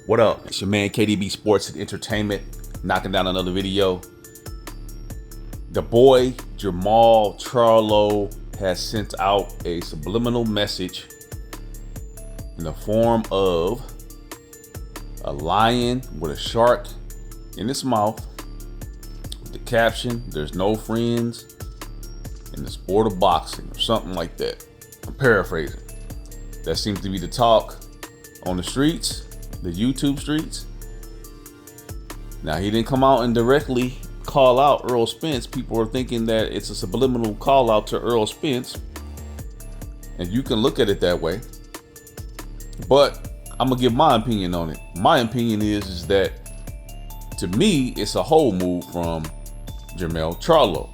What up? It's your man KDB Sports and Entertainment, knocking down another video. The boy Jermell Charlo has sent out a subliminal message in the form of a lion with a shark in its mouth with the caption, "There's no friends in the sport of boxing," or something like that. I'm paraphrasing. That seems to be the talk on the streets, the YouTube streets. Now, he didn't come out and directly call out Errol Spence. People are thinking that it's a subliminal call out to Errol Spence, and you can look at it that way, but I'm gonna give my opinion on it. My opinion is that, to me, it's a whole move from Jermell Charlo.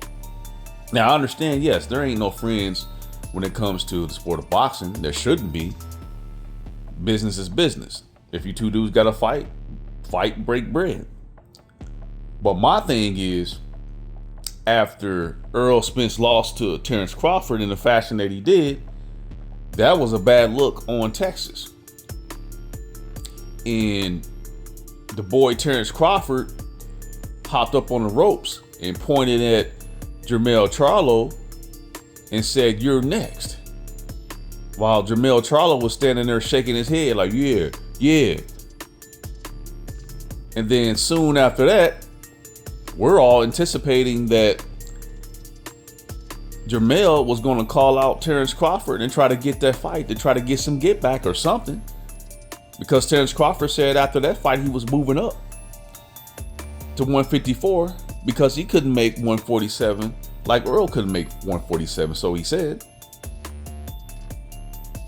Now, I understand, yes, there ain't no friends when it comes to the sport of boxing. There shouldn't be. Business is business. If you two dudes gotta fight, break bread. But my thing is, after Errol Spence lost to Terence Crawford in the fashion that he did, that was a bad look on Texas. And the boy Terence Crawford hopped up on the ropes and pointed at Jermell Charlo and said, "You're next." While Jermell Charlo was standing there shaking his head like, yeah. And then soon after that, we're all anticipating that Jermell was going to call out Terence Crawford and try to get that fight, to try to get some get back or something. Because Terence Crawford said after that fight he was moving up to 154 because he couldn't make 147 like Earl couldn't make 147, so he said.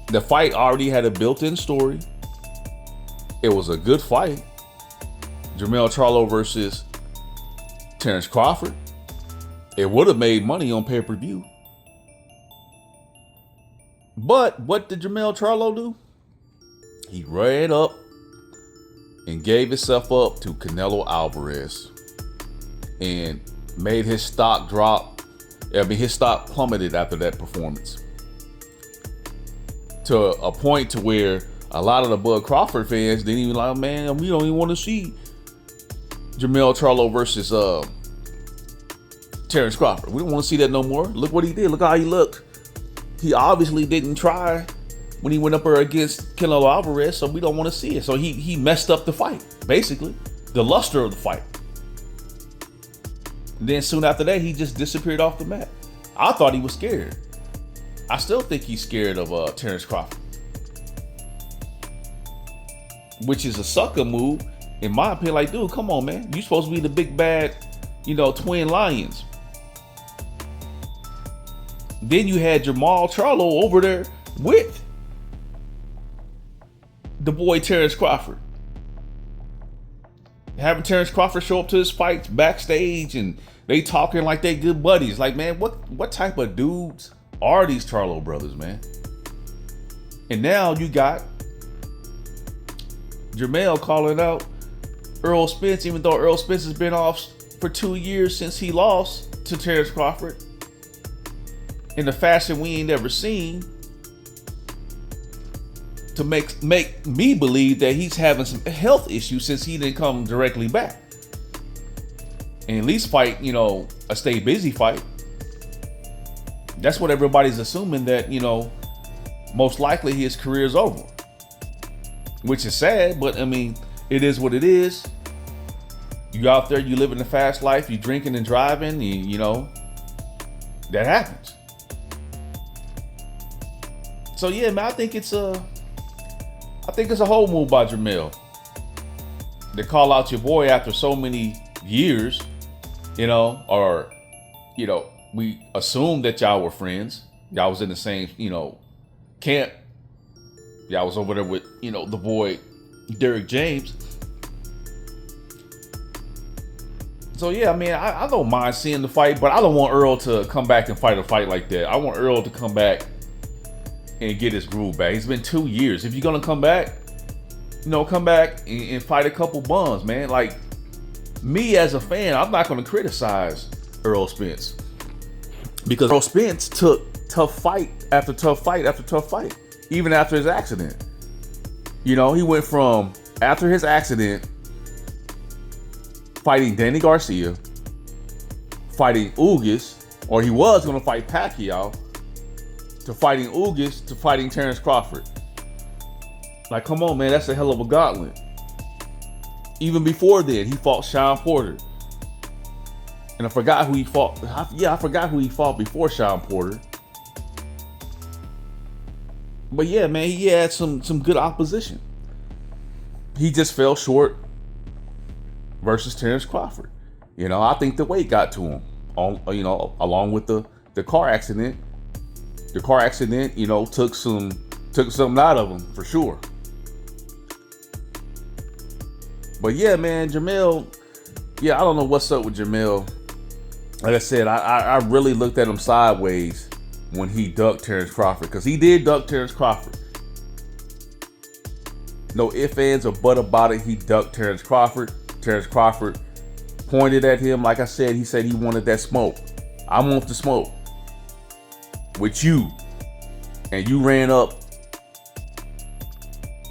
The fight already had a built-in story. It was a good fight. Jermell Charlo versus Terence Crawford. It would have made money on pay-per-view. But what did Jermell Charlo do? He ran up and gave himself up to Canelo Alvarez and made his stock drop. His stock plummeted after that performance to a point to where a lot of the Bud Crawford fans didn't even like, man, we don't even want to see Jermell Charlo versus Terence Crawford. We don't want to see that no more. Look what he did. Look how he looked. He obviously didn't try when he went up there against Canelo Alvarez, so we don't want to see it. So he messed up the fight, basically, the luster of the fight. And then soon after that, he just disappeared off the map. I thought he was scared. I still think he's scared of Terence Crawford, which is a sucker move, in my opinion. Like, dude, come on, man. You're supposed to be the big bad, twin lions. Then you had Jermell Charlo over there with the boy Terence Crawford. Having Terence Crawford show up to his fights backstage and they talking like they good buddies. Like, man, what type of dudes are these Charlo brothers, man? And now you got Jermell calling out Errol Spence, even though Errol Spence has been off for 2 years since he lost to Terence Crawford in the fashion we ain't ever seen, to make me believe that he's having some health issues since he didn't come directly back. And at least fight, a stay busy fight. That's what everybody's assuming, that, most likely his career is over. Which is sad, but I mean, it is what it is. You out there, you living the fast life, you drinking and driving, that happens. So yeah, man, I think it's a whole move by Jermell to call out your boy after so many years, we assumed that y'all were friends. Y'all was in the same, camp. Y'all was over there with, the boy Derrick James. So yeah, I mean, I don't mind seeing the fight, but I don't want Earl to come back and fight a fight like that. I want Earl to come back and get his groove back. It's been 2 years. If you're gonna come back, come back and fight a couple bums, man. Like, me as a fan, I'm not gonna criticize Errol Spence, because Errol Spence took tough fight after tough fight after tough fight, even after his accident. He went from after his accident, fighting Danny Garcia, fighting Ugas, or he was going to fight Pacquiao, to fighting Ugas, to fighting Terence Crawford. Like, come on, man, that's a hell of a gauntlet. Even before then, he fought Sean Porter. And I forgot who he fought. I forgot who he fought before Sean Porter. But yeah, man, he had some good opposition. He just fell short versus Terence Crawford. You know, I think the weight got to him. Along with the car accident. The car accident, you know, took something out of him for sure. But yeah, man, Jermell, I don't know what's up with Jermell. Like I said, I really looked at him sideways when he ducked Terence Crawford, because he did duck Terence Crawford. No ifs, ands, or buts about it. He ducked Terence Crawford. Terence Crawford pointed at him. Like I said, he said he wanted that smoke. I want the smoke with you. And you ran up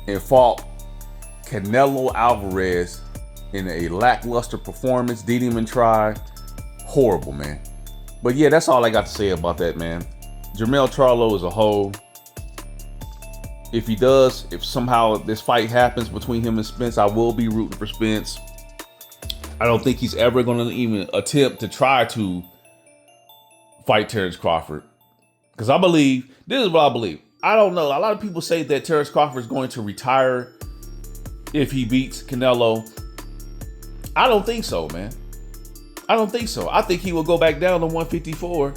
and fought Canelo Alvarez in a lackluster performance. Didn't even try. Horrible, man. But yeah, that's all I got to say about that, man. Jermell Charlo is a hoe. If somehow this fight happens between him and Spence, I will be rooting for Spence. I don't think he's ever going to even attempt to try to fight Terence Crawford. Because this is what I believe. I don't know. A lot of people say that Terence Crawford is going to retire if he beats Canelo. I don't think so, man. I don't think so. I think he will go back down to 154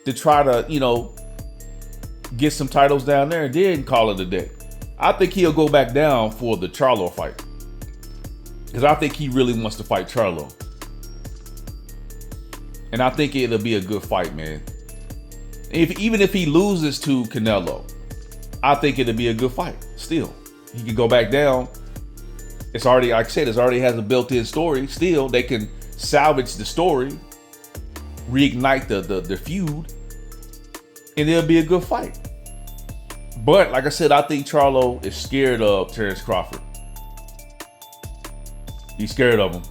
to try to, get some titles down there and then call it a day. I think he'll go back down for the Charlo fight, because I think he really wants to fight Charlo. And I think it'll be a good fight, man. Even if he loses to Canelo, I think it'll be a good fight. Still, he can go back down. It's already, like I said, it already has a built-in story. Still, they can salvage the story, reignite the feud, and it'll be a good fight. But like I said, I think Charlo is scared of Terence Crawford. He's scared of him.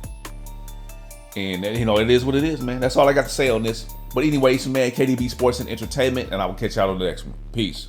And it is what it is, man. That's all I got to say on this. But anyways, man, KDB Sports and Entertainment, and I will catch y'all on the next one. Peace.